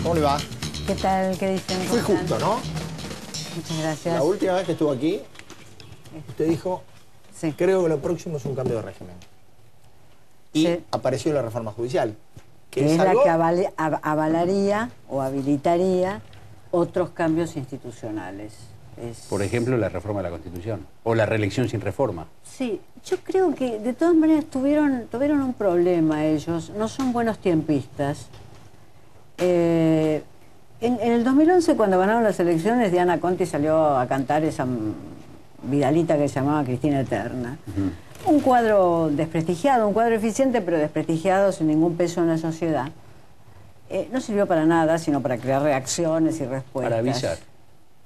¿Cómo le va? ¿Qué tal? ¿Qué dicen? Fue justo, ¿no? Muchas gracias. La última vez que estuvo aquí, usted dijo, Sí. creo que lo próximo es un cambio de régimen. Y Sí. apareció la reforma judicial, que Que es es algo... la que avalaría o habilitaría otros cambios institucionales. Por ejemplo, la reforma de la Constitución. O la reelección sin reforma. Sí, yo creo que de todas maneras tuvieron un problema ellos. No son buenos tiempistas. En el 2011, cuando ganaron las elecciones, Diana Conti salió a cantar esa Vidalita que se llamaba Cristina Eterna. Un cuadro desprestigiado, un cuadro eficiente, pero desprestigiado, sin ningún peso en la sociedad. No sirvió para nada, sino para crear reacciones y respuestas. Para avisar.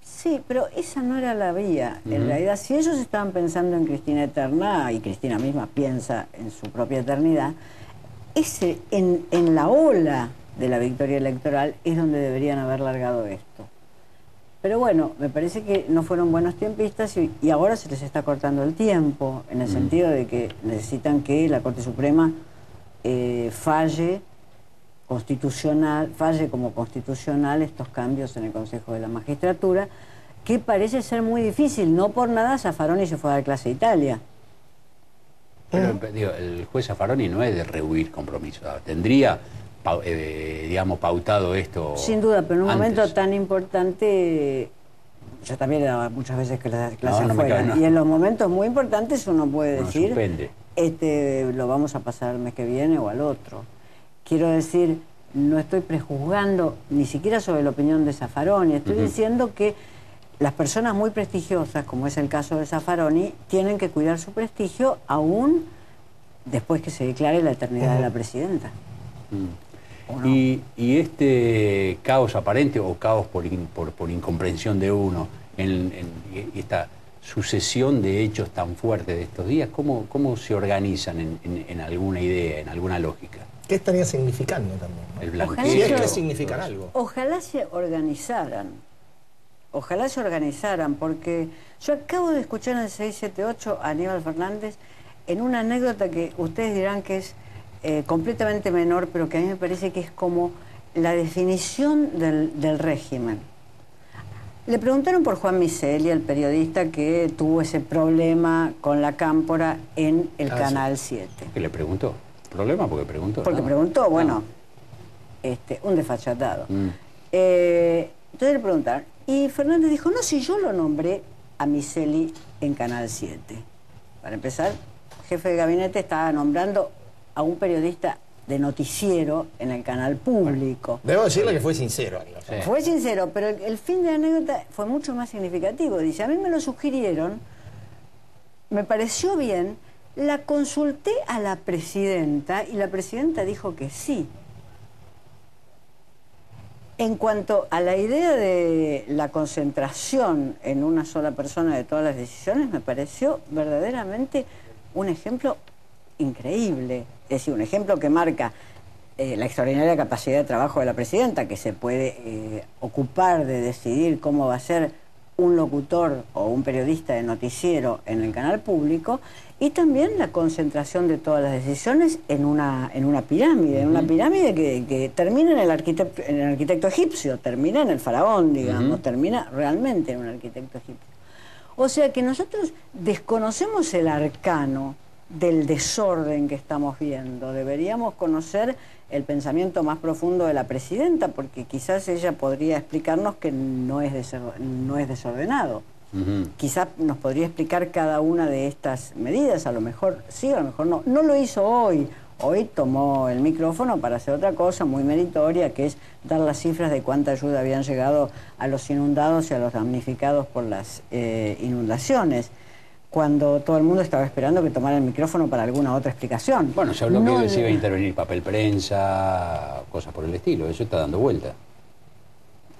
Sí, pero esa no era la vía. En realidad, si ellos estaban pensando en Cristina Eterna, y Cristina misma piensa en su propia eternidad, en la ola de la victoria electoral es donde deberían haber largado esto. Pero bueno, me parece que no fueron buenos tiempistas y ahora se les está cortando el tiempo, en el sentido de que necesitan que la Corte Suprema falle como constitucional estos cambios en el Consejo de la Magistratura, que parece ser muy difícil. No por nada Zaffaroni se fue a dar clase a Italia. Pero digo, el juez Zaffaroni no es de rehuir compromisos. Tendría, digamos, pautado esto. Sin duda, pero en un antes. momento tan importante, yo también he dado muchas veces que las clases No me fuera, cabe, no. y en los momentos muy importantes uno puede No, decir, suspende. lo vamos a pasar el mes que viene o al otro. Quiero decir, no estoy prejuzgando ni siquiera sobre la opinión de Zaffaroni, estoy diciendo que las personas muy prestigiosas, como es el caso de Zaffaroni, tienen que cuidar su prestigio aún después que se declare la eternidad de la presidenta. ¿O no? Y este caos aparente o caos por incomprensión de uno en esta sucesión de hechos tan fuertes de estos días, ¿cómo se organizan en alguna idea, en alguna lógica? ¿Qué estaría significando también, ¿no? El blanqueo. Si es que significan algo. Ojalá se organizaran. Ojalá se organizaran, porque yo acabo de escuchar en el 678 a Aníbal Fernández en una anécdota que ustedes dirán que es completamente menor, pero que a mí me parece que es como la definición del régimen. Le preguntaron por Juan Miseli, el periodista que tuvo ese problema con la Cámpora en el Canal 7. ¿Qué le preguntó? ¿Problema? Porque preguntó. Porque ¿no? preguntó, bueno, un desfachatado. Entonces le preguntaron, y Fernández dijo, no, si yo lo nombré a Miseli en Canal 7. Para empezar, el jefe de gabinete estaba nombrando a un periodista de noticiero en el canal público. Debo decirle que fue sincero. Sí. Fue sincero, pero el fin de la anécdota fue mucho más significativo. Dice, a mí me lo sugirieron, me pareció bien, la consulté a la presidenta y la presidenta dijo que sí. En cuanto a la idea de la concentración en una sola persona de todas las decisiones, me pareció verdaderamente un ejemplo increíble. Es decir, un ejemplo que marca la extraordinaria capacidad de trabajo de la presidenta, que se puede ocupar de decidir cómo va a ser un locutor o un periodista de noticiero en el canal público, y también la concentración de todas las decisiones en una pirámide, que termina en el arquitecto egipcio, termina en el faraón, digamos, termina realmente en un arquitecto egipcio. O sea que nosotros desconocemos el arcano del desorden que estamos viendo. Deberíamos conocer el pensamiento más profundo de la presidenta, porque quizás ella podría explicarnos que no es desordenado. Quizás nos podría explicar cada una de estas medidas, a lo mejor sí, a lo mejor no. No lo hizo hoy. Hoy tomó el micrófono para hacer otra cosa muy meritoria, que es dar las cifras de cuánta ayuda habían llegado a los inundados y a los damnificados por las inundaciones, cuando todo el mundo estaba esperando que tomara el micrófono para alguna otra explicación. Bueno, se habló que se iba a intervenir papel prensa, cosas por el estilo. Eso está dando vuelta.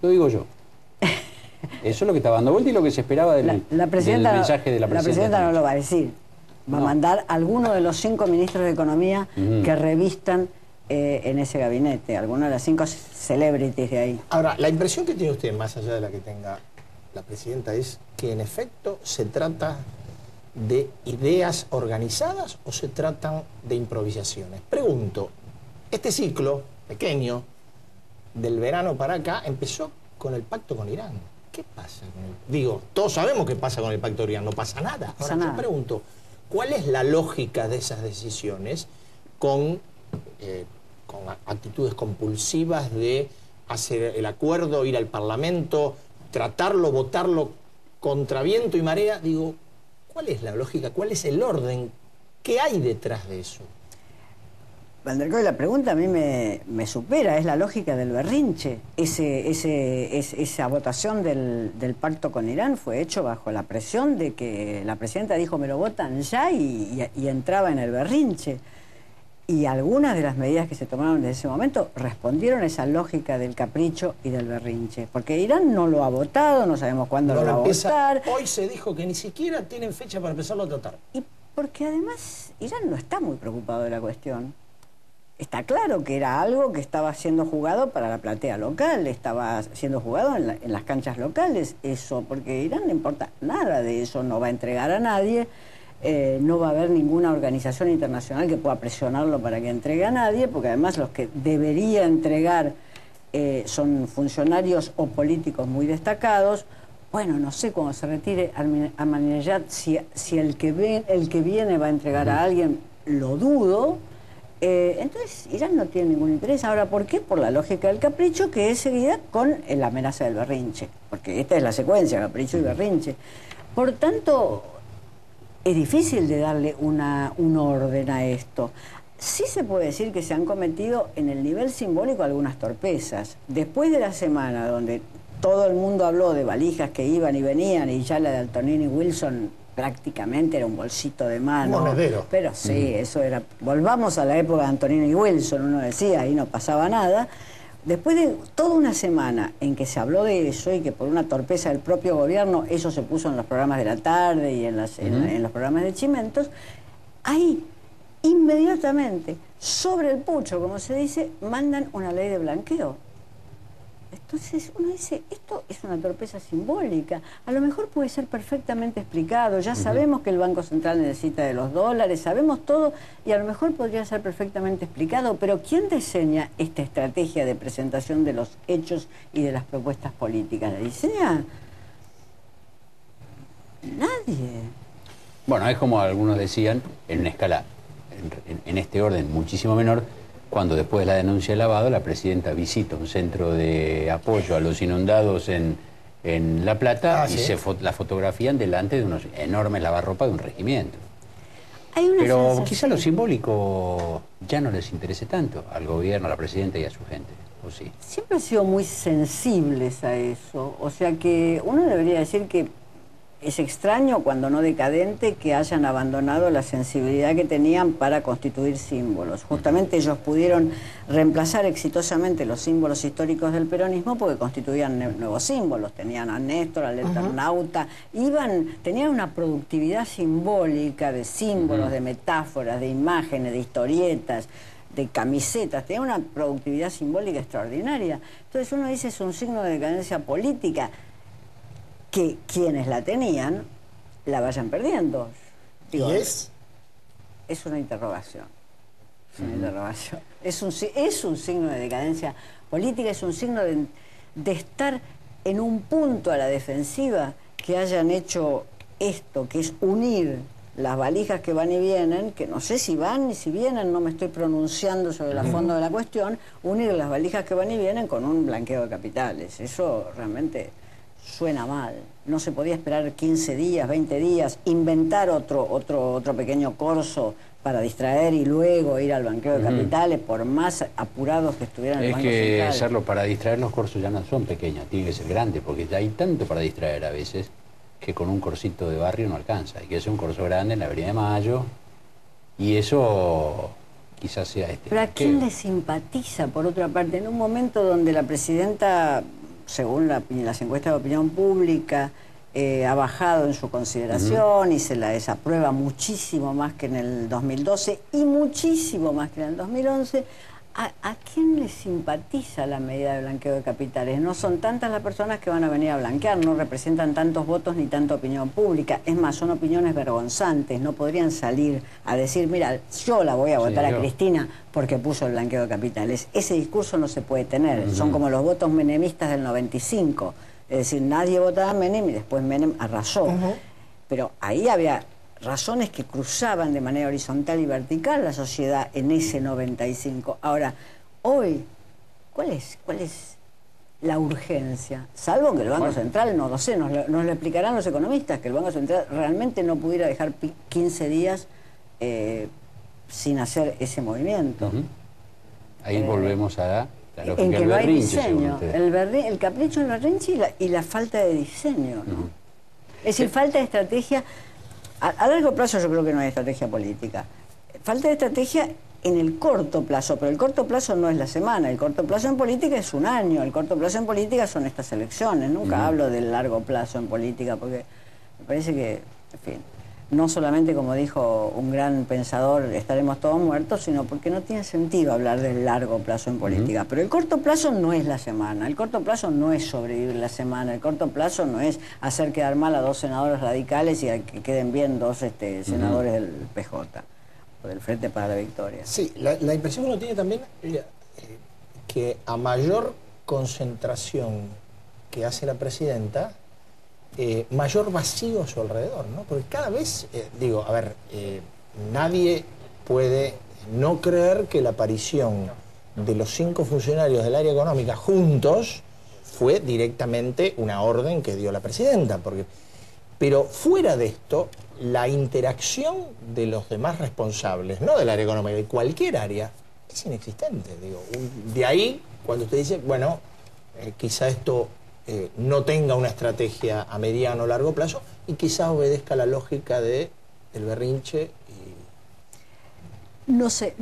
Lo digo yo. Eso es lo que está dando vuelta y lo que se esperaba del mensaje de la presidenta. La presidenta no lo va a decir. Va a mandar a alguno de los 5 ministros de Economía que revistan en ese gabinete, alguno de las 5 celebrities de ahí. Ahora, la impresión que tiene usted, más allá de la que tenga la presidenta, es que en efecto se trata de ideas organizadas o se tratan de improvisaciones. Pregunto, este ciclo pequeño del verano para acá, empezó con el pacto con Irán. ¿Qué pasa con el... Digo, todos sabemos qué pasa con el pacto con Irán, no pasa nada. Ahora yo pregunto, ¿cuál es la lógica de esas decisiones con actitudes compulsivas de hacer el acuerdo, ir al Parlamento, tratarlo, votarlo contra viento y marea? Digo, ¿cuál es la lógica? ¿Cuál es el orden? ¿Qué hay detrás de eso? Van der Kooi, la pregunta a mí me supera, es la lógica del berrinche. Esa votación del pacto con Irán fue hecho bajo la presión de que la presidenta dijo me lo votan ya y entraba en el berrinche. Y algunas de las medidas que se tomaron desde ese momento respondieron a esa lógica del capricho y del berrinche. Porque Irán no lo ha votado, no sabemos cuándo lo va a votar. Hoy se dijo que ni siquiera tienen fecha para empezarlo a tratar. Y porque además Irán no está muy preocupado de la cuestión. Está claro que era algo que estaba siendo jugado para la platea local, estaba siendo jugado en las canchas locales, eso, porque Irán no importa nada de eso, no va a entregar a nadie, no va a haber ninguna organización internacional que pueda presionarlo para que entregue a nadie, porque además los que debería entregar son funcionarios o políticos muy destacados. Bueno, no sé cuando se retire Ahmadinejad si el que viene va a entregar a alguien, lo dudo. Entonces Irán no tiene ningún interés. Ahora, ¿por qué? Por la lógica del capricho, que es seguida con la amenaza del berrinche, porque esta es la secuencia, capricho y berrinche. Por tanto, es difícil de darle un orden a esto. Sí se puede decir que se han cometido en el nivel simbólico algunas torpezas. Después de la semana donde todo el mundo habló de valijas que iban y venían, y ya la de Antonini Wilson prácticamente era un bolsito de mano. Monedero. Pero sí, eso era... Volvamos a la época de Antonini Wilson, uno decía, ahí no pasaba nada. Después de toda una semana en que se habló de eso y que por una torpeza del propio gobierno eso se puso en los programas de la tarde y en los programas de Chimentos, ahí inmediatamente, sobre el pucho, como se dice, mandan una ley de blanqueo. Entonces uno dice, esto es una torpeza simbólica, a lo mejor puede ser perfectamente explicado, ya sabemos que el Banco Central necesita de los dólares, sabemos todo y a lo mejor podría ser perfectamente explicado, pero ¿quién diseña esta estrategia de presentación de los hechos y de las propuestas políticas? ¿La diseña? Nadie. Bueno, es como algunos decían, en una escala, en este orden muchísimo menor, cuando después de la denuncia de lavado la presidenta visita un centro de apoyo a los inundados en La Plata y ¿sí? la fotografían delante de unos enormes lavarropas de un regimiento. Pero quizá lo simbólico ya no les interese tanto al gobierno, a la presidenta y a su gente, ¿o sí? Siempre han sido muy sensibles a eso, o sea que uno debería decir que es extraño, cuando no decadente, que hayan abandonado la sensibilidad que tenían para constituir símbolos. Justamente ellos pudieron reemplazar exitosamente los símbolos históricos del peronismo porque constituían nuevos símbolos. Tenían a Néstor, al Eternauta, tenían una productividad simbólica de símbolos, de metáforas, de imágenes, de historietas, de camisetas, tenían una productividad simbólica extraordinaria. Entonces uno dice, es un signo de decadencia política, que quienes la tenían la vayan perdiendo. Digo, ¿y es? Es una interrogación. Es una interrogación. Es un signo de decadencia política, es un signo de estar en un punto a la defensiva, que hayan hecho esto, que es unir las valijas que van y vienen, que no sé si van ni si vienen, no me estoy pronunciando sobre el fondo de la cuestión, unir las valijas que van y vienen con un blanqueo de capitales. Eso realmente suena mal. No se podía esperar 15 días, 20 días, inventar otro pequeño corso para distraer y luego ir al blanqueo de capitales, por más apurados que estuvieran el Banco Central. Es que hacerlo para distraer, los corsos ya no son pequeños, tiene que ser grande, porque ya hay tanto para distraer a veces que con un corsito de barrio no alcanza. Hay que hacer un corso grande en la Avenida de Mayo y eso quizás sea este. Pero ¿a quién le simpatiza, por otra parte, en un momento donde la presidenta, según las encuestas de opinión pública, ha bajado en su consideración y se la desaprueba muchísimo más que en el 2012 y muchísimo más que en el 2011, ¿A quién le simpatiza la medida de blanqueo de capitales? No son tantas las personas que van a venir a blanquear, no representan tantos votos ni tanta opinión pública. Es más, son opiniones vergonzantes, no podrían salir a decir, mira, yo la voy a votar a Cristina porque puso el blanqueo de capitales. Ese discurso no se puede tener, son como los votos menemistas del 95. Es decir, nadie votaba a Menem y después Menem arrasó. Pero ahí había razones que cruzaban de manera horizontal y vertical la sociedad en ese 95. Ahora, hoy, ¿cuál es la urgencia? Salvo que el Banco Central, no lo sé, nos lo explicarán los economistas, que el Banco Central realmente no pudiera dejar 15 días sin hacer ese movimiento. Ahí volvemos a la lógica en que del no hay berrinche, diseño, el capricho del berrinche y la falta de diseño, ¿no? Es decir, falta de estrategia. A largo plazo yo creo que no hay estrategia política. Falta de estrategia en el corto plazo, pero el corto plazo no es la semana, el corto plazo en política es un año, el corto plazo en política son estas elecciones. Nunca hablo del largo plazo en política porque me parece que, en fin, no solamente como dijo un gran pensador, estaremos todos muertos, sino porque no tiene sentido hablar del largo plazo en política. Pero el corto plazo no es la semana, el corto plazo no es sobrevivir la semana, el corto plazo no es hacer quedar mal a 2 senadores radicales y a que queden bien 2 senadores del PJ, o del Frente para la Victoria. Sí, la impresión que uno tiene también que a mayor concentración que hace la presidenta, mayor vacío a su alrededor, ¿no? Porque cada vez, digo, a ver, nadie puede no creer que la aparición de los 5 funcionarios del área económica juntos fue directamente una orden que dio la presidenta, pero fuera de esto, la interacción de los demás responsables, no del área económica, de cualquier área, es inexistente, digo. De ahí, cuando usted dice, bueno, quizá esto no tenga una estrategia a mediano o largo plazo y quizás obedezca la lógica del berrinche. No sé,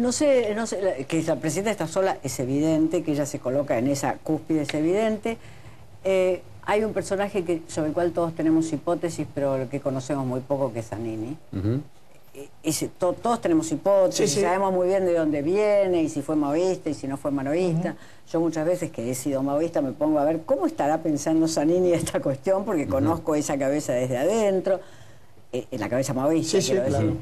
que la presidenta está sola es evidente, que ella se coloca en esa cúspide es evidente. Hay un personaje sobre el cual todos tenemos hipótesis, pero que conocemos muy poco, que es Zanini. Todos tenemos hipótesis, sabemos muy bien de dónde viene y si fue maoísta y si no fue maoísta. Yo muchas veces que he sido maoísta me pongo a ver cómo estará pensando Zanini esta cuestión, porque conozco esa cabeza desde adentro, en la cabeza maoísta, quiero decir.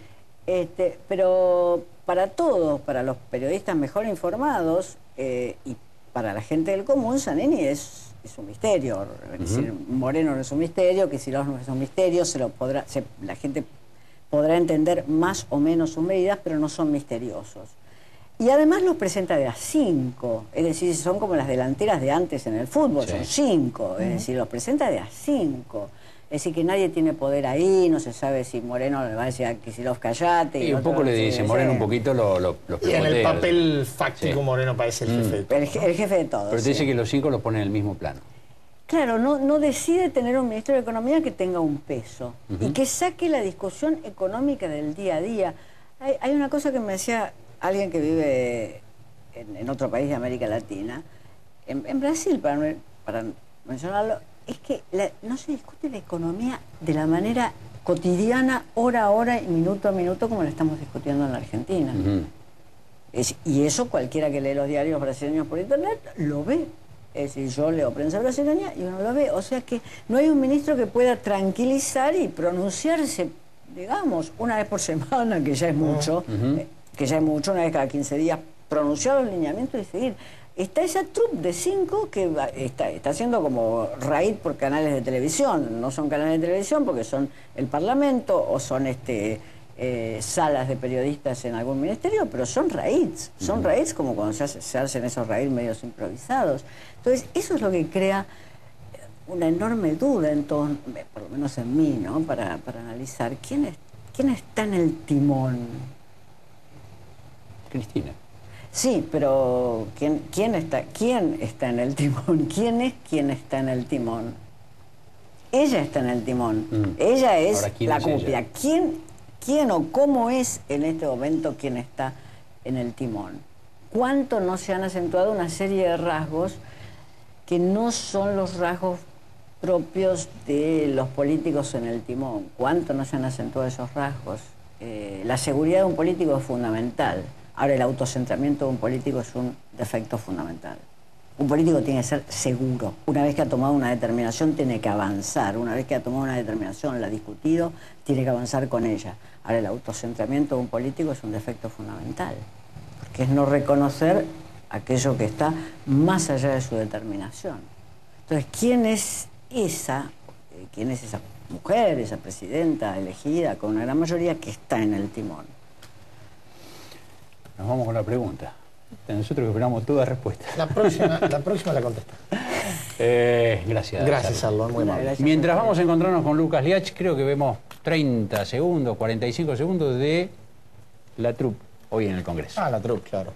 Pero para todos, para los periodistas mejor informados y para la gente del común, Zanini es un misterio. Es decir, Moreno no es un misterio, Kicillof no es un misterio, la gente podrá entender más o menos sus medidas, pero no son misteriosos. Y además los presenta de a 5, es decir, son como las delanteras de antes en el fútbol, son 5, es decir, los presenta de a 5. Es decir, que nadie tiene poder ahí, no se sabe si Moreno le va a decir a Kicillof callate. Y un poco le dice, Moreno un poquito lo y en el papel fáctico Moreno parece el jefe de todo. El jefe de todos. Pero te dice que los 5 los pone en el mismo plano. Claro, no decide tener un Ministerio de Economía que tenga un peso y que saque la discusión económica del día a día. Hay una cosa que me decía alguien que vive en otro país de América Latina, en Brasil, para mencionarlo, es que no se discute la economía de la manera cotidiana, hora a hora y minuto a minuto, como la estamos discutiendo en la Argentina. Y eso cualquiera que lee los diarios brasileños por internet lo ve. Es decir, yo leo prensa brasileña y uno lo ve. O sea que no hay un ministro que pueda tranquilizar y pronunciarse, digamos, una vez por semana, que ya es mucho, una vez cada 15 días, pronunciar los lineamientos y seguir. Está esa troupe de 5 que está haciendo como raid por canales de televisión. No son canales de televisión porque son el Parlamento o son salas de periodistas en algún ministerio, pero son raids. Son raids como cuando se hacen esos raids medios improvisados. Entonces, eso es lo que crea una enorme duda en todos, por lo menos en mí, ¿no? Para analizar quién está en el timón. Cristina. Sí, pero ¿quién está en el timón? ¿Quién es quien está en el timón? Ella está en el timón. Ella es la copia. ¿Quién o cómo es en este momento quien está en el timón? ¿Cuánto no se han acentuado una serie de rasgos que no son los rasgos propios de los políticos en el timón? ¿Cuánto no se han acentuado esos rasgos? La seguridad de un político es fundamental. Ahora, el autocentramiento de un político es un defecto fundamental. Un político tiene que ser seguro. Una vez que ha tomado una determinación, tiene que avanzar. Una vez que ha tomado una determinación, la ha discutido, tiene que avanzar con ella. Ahora, el autocentramiento de un político es un defecto fundamental, porque es no reconocer aquello que está más allá de su determinación. Entonces, ¿quién es esa mujer, esa presidenta elegida con una gran mayoría que está en el timón? Nos vamos con la pregunta. Nosotros esperamos toda respuesta. La próxima la contesta. Gracias. Gracias, Arlo, muy amable. Mientras vamos a encontrarnos con Lucas Liach, creo que vemos 30 segundos, 45 segundos de la troupe hoy en el Congreso. Ah, la troupe, claro.